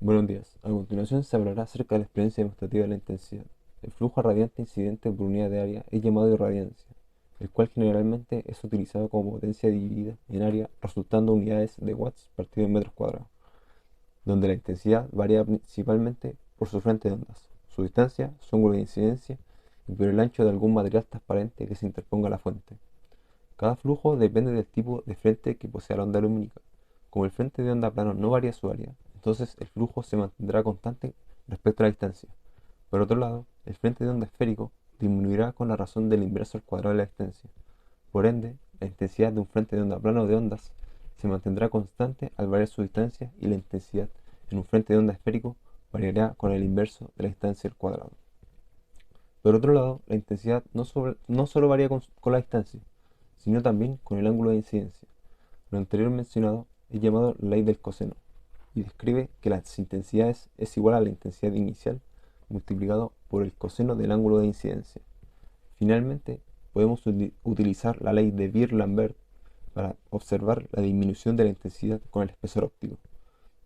Buenos días. A continuación se hablará acerca de la experiencia demostrativa de la intensidad. El flujo radiante incidente por unidad de área es llamado irradiancia, el cual generalmente es utilizado como potencia dividida en área, resultando unidades de watts partido en metros cuadrados, donde la intensidad varía principalmente por su frente de ondas, su distancia, su ángulo de incidencia y por el ancho de algún material transparente que se interponga a la fuente. Cada flujo depende del tipo de frente que posea la onda lumínica. Como el frente de onda plano no varía su área, entonces el flujo se mantendrá constante respecto a la distancia. Por otro lado, el frente de onda esférico disminuirá con la razón del inverso al cuadrado de la distancia. Por ende, la intensidad de un frente de onda plano de ondas se mantendrá constante al variar su distancia y la intensidad en un frente de onda esférico variará con el inverso de la distancia al cuadrado. Por otro lado, la intensidad no solo varía con la distancia, sino también con el ángulo de incidencia. Lo anterior mencionado es llamado ley del coseno y describe que las intensidades es igual a la intensidad inicial multiplicado por el coseno del ángulo de incidencia. Finalmente, podemos utilizar la ley de Beer-Lambert para observar la disminución de la intensidad con el espesor óptico,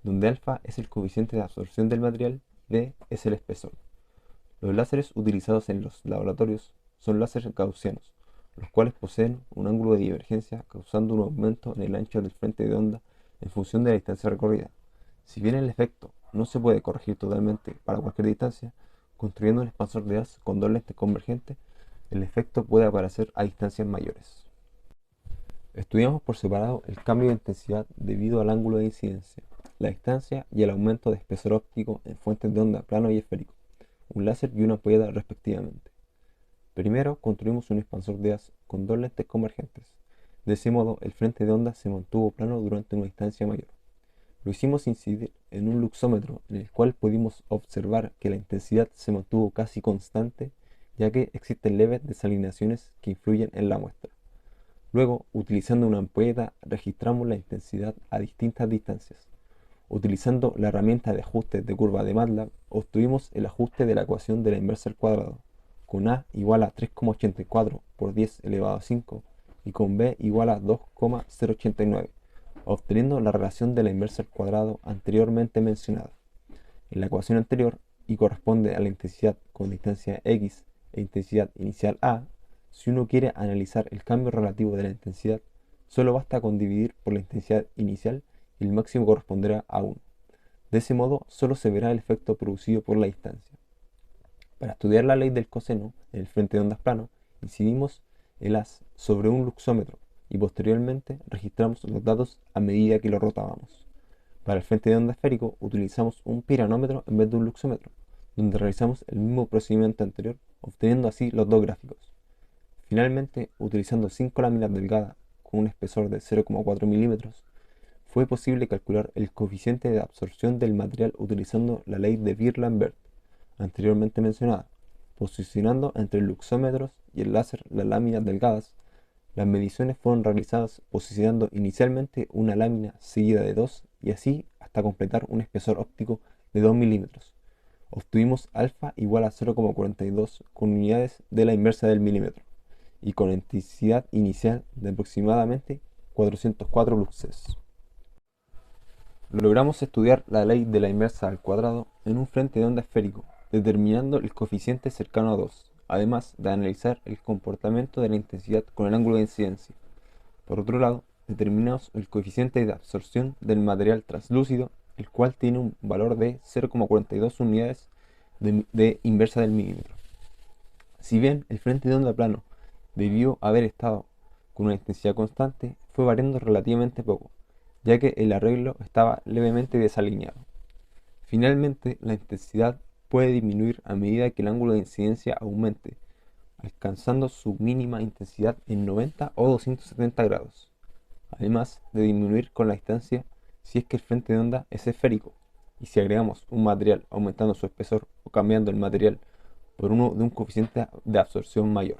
donde alfa es el coeficiente de absorción del material y d es el espesor. Los láseres utilizados en los laboratorios son láseres gaussianos, los cuales poseen un ángulo de divergencia causando un aumento en el ancho del frente de onda en función de la distancia recorrida. Si bien el efecto no se puede corregir totalmente para cualquier distancia, construyendo un expansor de haz con dos lentes convergentes, el efecto puede aparecer a distancias mayores. Estudiamos por separado el cambio de intensidad debido al ángulo de incidencia, la distancia y el aumento de espesor óptico en fuentes de onda plano y esférico, un láser y una ampolleta respectivamente. Primero construimos un expansor de haz con dos lentes convergentes. De ese modo, el frente de onda se mantuvo plano durante una distancia mayor. Lo hicimos incidir en un luxómetro en el cual pudimos observar que la intensidad se mantuvo casi constante, ya que existen leves desalineaciones que influyen en la muestra. Luego, utilizando una ampolleta, registramos la intensidad a distintas distancias. Utilizando la herramienta de ajuste de curva de MATLAB, obtuvimos el ajuste de la ecuación de la inversa al cuadrado, con A igual a 3,84 por 10 elevado a 5 y con B igual a 2,089, obteniendo la relación de la inversa al cuadrado anteriormente mencionada. En la ecuación anterior, y corresponde a la intensidad con distancia x e intensidad inicial a, si uno quiere analizar el cambio relativo de la intensidad, solo basta con dividir por la intensidad inicial y el máximo corresponderá a 1. De ese modo, solo se verá el efecto producido por la distancia. Para estudiar la ley del coseno en el frente de ondas plano, incidimos el haz sobre un luxómetro y posteriormente registramos los datos a medida que lo rotábamos. Para el frente de onda esférico utilizamos un piranómetro en vez de un luxómetro, donde realizamos el mismo procedimiento anterior, obteniendo así los dos gráficos. Finalmente, utilizando 5 láminas delgadas con un espesor de 0,4 milímetros, fue posible calcular el coeficiente de absorción del material utilizando la ley de Beer-Lambert anteriormente mencionada, posicionando entre luxómetros y el láser las láminas delgadas. Las mediciones fueron realizadas posicionando inicialmente una lámina seguida de dos y así hasta completar un espesor óptico de 2 milímetros. Obtuvimos alfa igual a 0,42 con unidades de la inversa del milímetro y con intensidad inicial de aproximadamente 404 luxes. Logramos estudiar la ley de la inversa al cuadrado en un frente de onda esférico, determinando el coeficiente cercano a 2, además de analizar el comportamiento de la intensidad con el ángulo de incidencia. Por otro lado, determinamos el coeficiente de absorción del material translúcido, el cual tiene un valor de 0,42 unidades de inversa del milímetro. Si bien el frente de onda plano debió haber estado con una intensidad constante, fue variando relativamente poco, ya que el arreglo estaba levemente desalineado. Finalmente, la intensidad puede disminuir a medida que el ángulo de incidencia aumente, alcanzando su mínima intensidad en 90 o 270 grados, además de disminuir con la distancia si es que el frente de onda es esférico, y si agregamos un material aumentando su espesor o cambiando el material por uno de un coeficiente de absorción mayor.